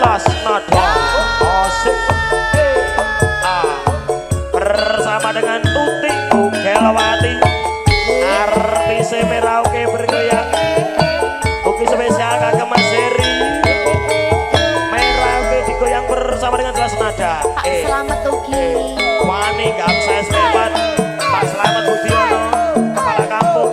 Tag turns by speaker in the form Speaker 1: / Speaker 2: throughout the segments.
Speaker 1: Jelas nada asik bersama dengan Tuti Ugelwati artis merauke bergoyang Uki spesial kakak Mas Heri merauke digoyang bersama dengan Jelas nada
Speaker 2: Pak Selamat Uki
Speaker 1: Wani gak saya selamat Pak Selamat Budiono kepala kampung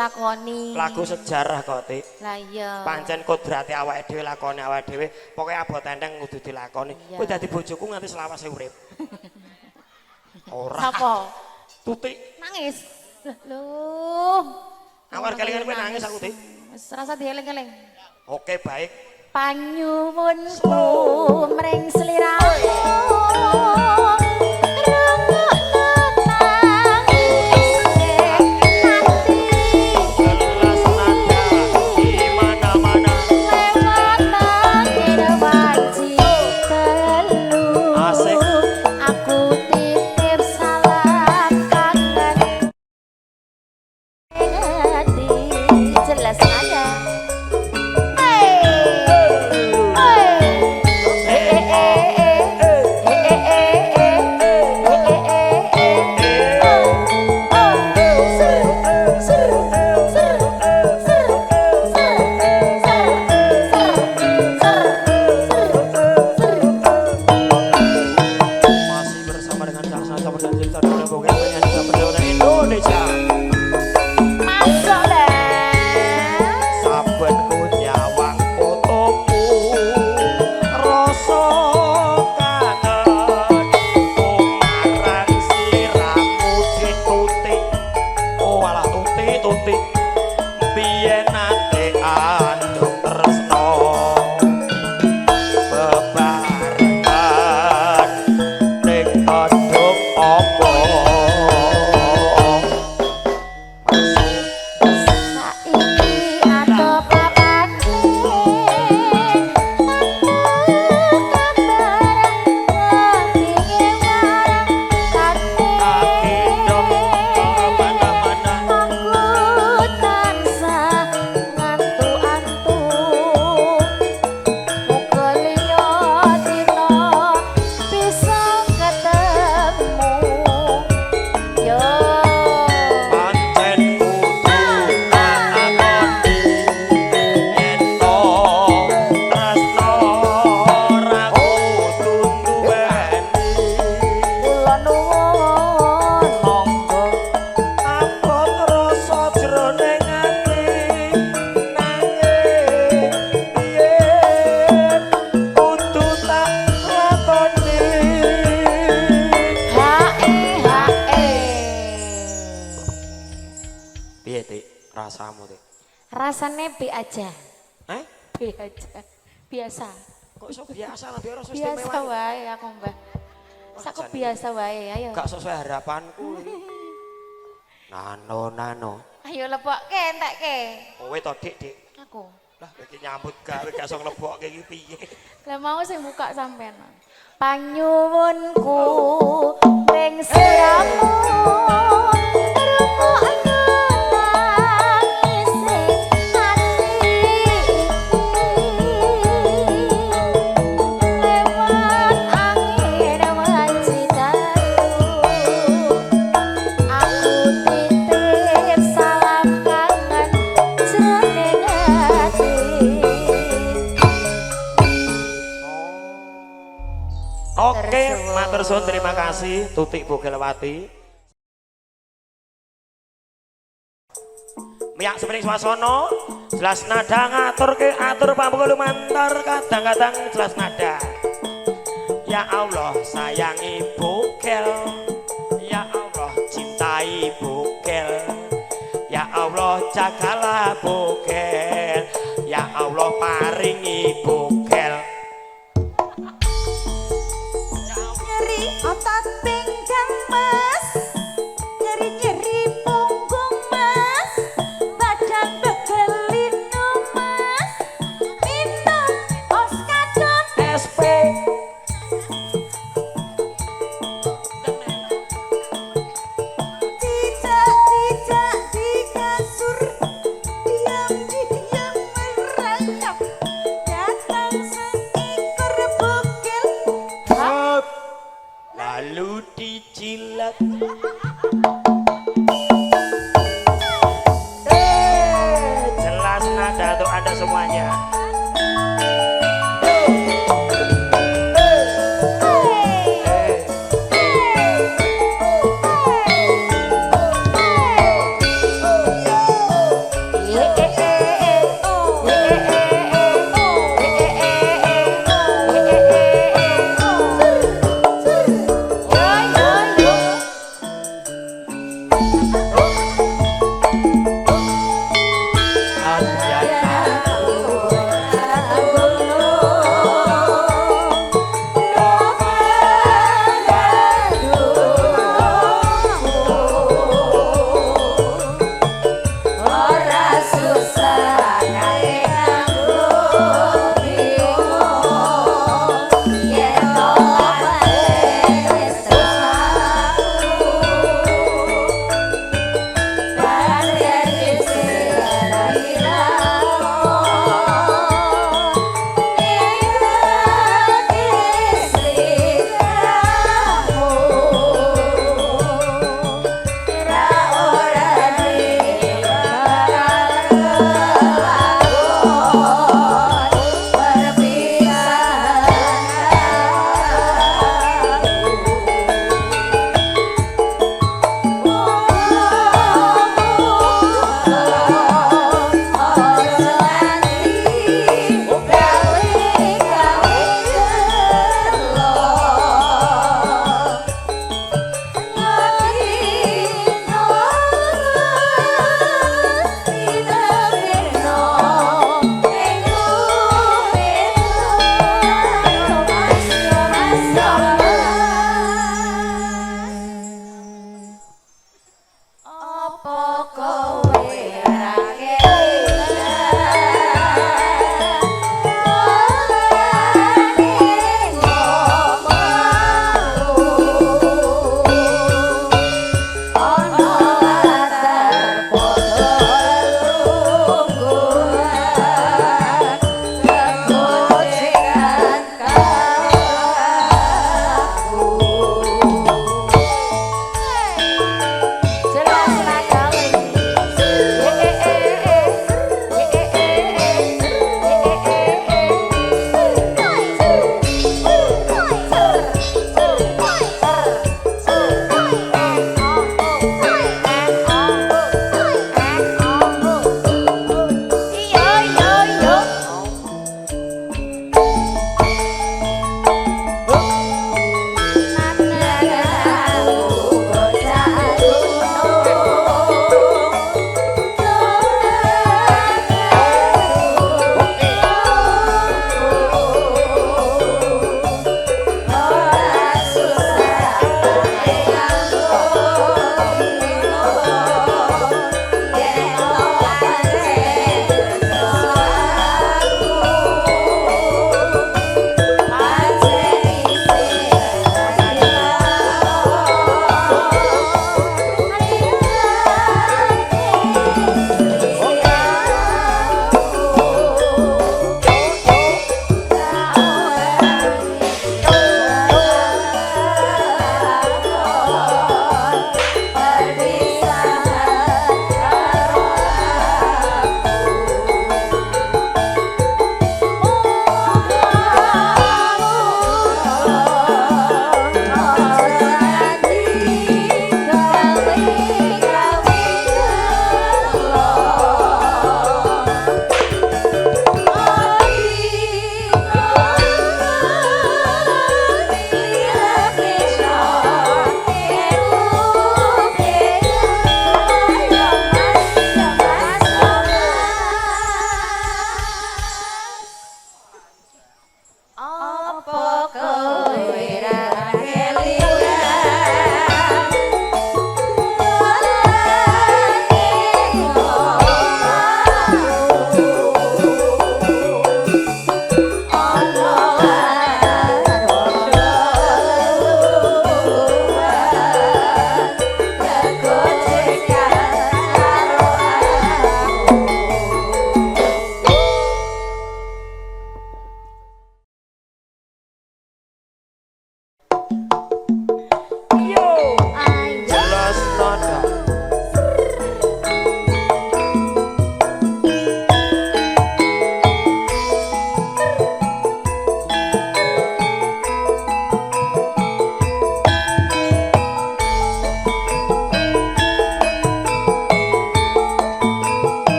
Speaker 2: dilakoni
Speaker 1: lagu sejarah kok Tik
Speaker 2: lah iya
Speaker 1: pancen kodrate awake dhewe lakoni awake dhewe pokoke abot enteng kudu dilakoni kowe dadi bojoku nganti selawase urip ora
Speaker 2: sapa
Speaker 1: Tutik
Speaker 2: nangis lho
Speaker 1: awar kelingan kowe nangis aku Tik
Speaker 2: wis rasa dieling-eling
Speaker 1: oke baik
Speaker 2: panyuwunku mring sliramu rasamu Tik? Rasanya B aja.
Speaker 1: Eh?
Speaker 2: B aja. Biasa.
Speaker 1: Kok iso biasa lah biar rasa
Speaker 2: biasa
Speaker 1: istimewa.
Speaker 2: wae aku Mbah. Sak biasa wae ayo.
Speaker 1: Gak sesuai harapanku. Nano.
Speaker 2: Ayo lebokke entekke.
Speaker 1: Kowe to, Dik, Dik.
Speaker 2: Aku.
Speaker 1: Lah iki nyambut gawe gak iso nglebokke iki piye.
Speaker 2: Lah mau sing buka sampean. Panyuwunku ning siramu rungokno tangise ati lewat angin wajitaku aku titip salam kangen jroning ati.
Speaker 1: Oke, matur suwun terima kasih Tutik Bogelwati. Miyak sepening swasana, jelas nada ngaturke atur pambuluh mantar kadang-kadang jelas nada. Ya Allah sayangi Bogel, ya Allah cintai Bogel, ya Allah jagalah Bogel, ya Allah paringi Bogel.
Speaker 3: Otot pinggang mas, nyeri-nyeri punggung mas, badan begelinu mas, minum oskadon
Speaker 1: SP
Speaker 3: tidak di kasur, diam-diam merayap, datang seekor bugil.
Speaker 1: lalu dijilat. Jelas nada untuk Anda semuanya.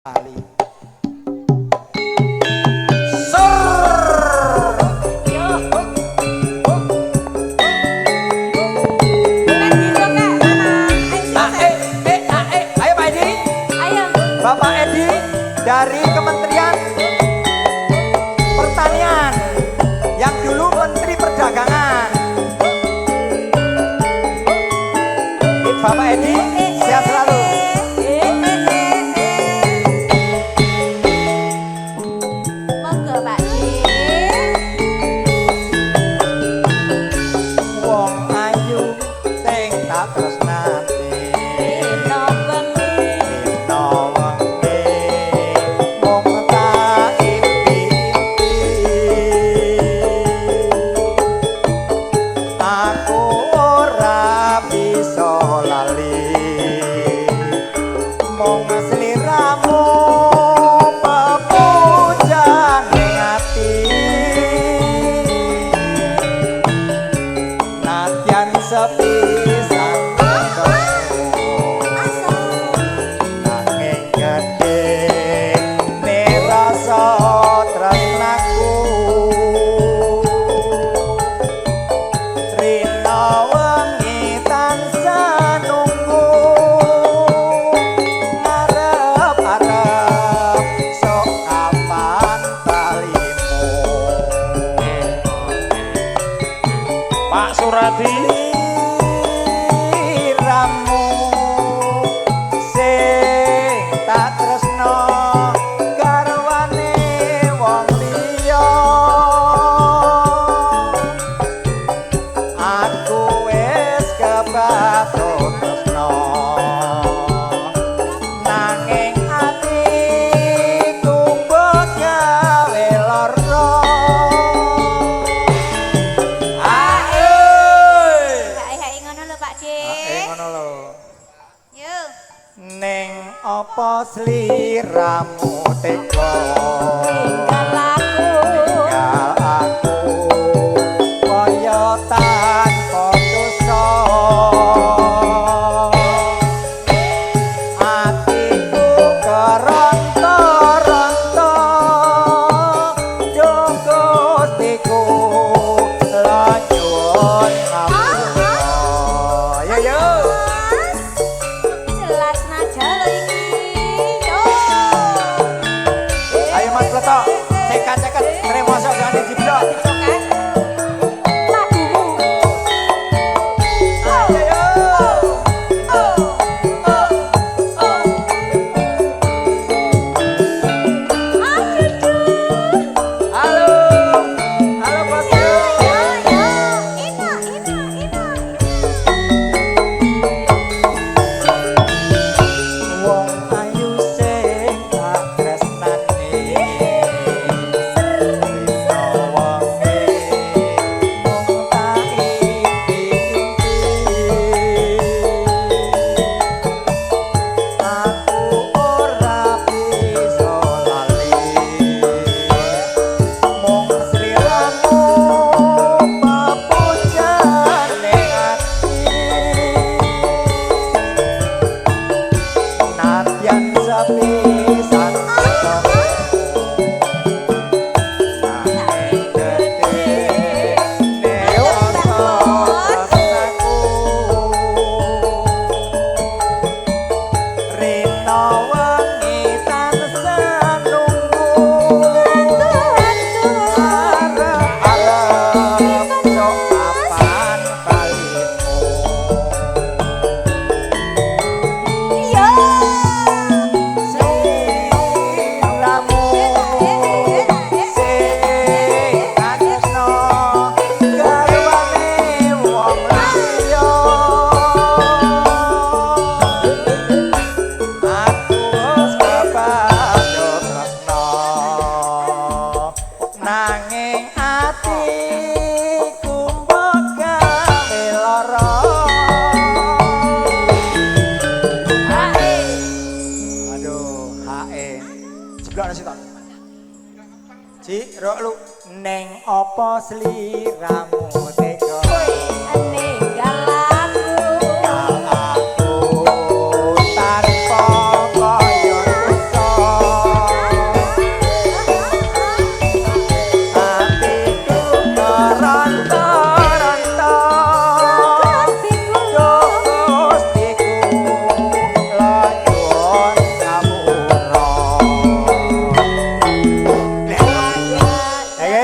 Speaker 4: Ali. Ayo Pak Edi.
Speaker 2: Ayo.
Speaker 4: Bapak Edi dari Kementerian Pertanian yang dulu Menteri Perdagangan. Bapak Edi sehat selalu.
Speaker 2: Monggo Pak Di.
Speaker 4: Wong ayu sing tak tresnani.
Speaker 2: Dino bengi.
Speaker 4: Dina wengi mung tak impi-impi. Aku ora bisa lali. Mung sliramu pepujan ning ati. Nadyan sepisan nanging gedhe ne rasa tresnaku. Rina wengi tansah nunggu ngarep-arep sok kapan balimu.
Speaker 1: Pak Suradi
Speaker 4: Ramu sing tak tresno garwane wong liya. Aku wis kebaton tresno nanging atiku mbok gawe lara.
Speaker 2: Hai ngono lho Pak Di.
Speaker 4: Ngono lho.
Speaker 2: Yuk.
Speaker 4: Ning apa sliramu teka
Speaker 2: Tinggal aku.
Speaker 4: tinggal aku kaya tanpa dosa. Atiku keronta-ronta Joko Gustiku lanyuwun ngapura. Yo.
Speaker 2: Jelas naja lho iki. Yo.
Speaker 4: Ayo Mas Pleto, cekat-cekat tremosok jangan dijiblok. Halo. Halo Bos. Wong ayu sing tak tresnani. Rina wengi mung tak impi-impi. Aku ora bisa lali. Mung sliramu pepujan ning ati. Nadyan sepisan nanging gedhe ne rasa tresnaku. Rina wengi tansah nunggu arep-arep sok kapan balimu. Sliramu sing tak tresno garwane wong liya. Aku wis kebacut tresno nanging atiku mbok gawe lara. Aduh, hae. Jeblok nasi tok. Ci, rok lu neng apa sliramu tega.
Speaker 2: Tinggal aku.
Speaker 4: Tinggal aku tanpa kaya dosa.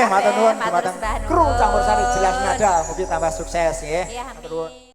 Speaker 4: matur nuwun
Speaker 2: Matur
Speaker 4: dumateng
Speaker 2: sembah nuwun.
Speaker 4: kru campur sari jelas nada mugi tambah sukses nggih.
Speaker 2: Iya,
Speaker 4: Matur nuwun.
Speaker 2: amin.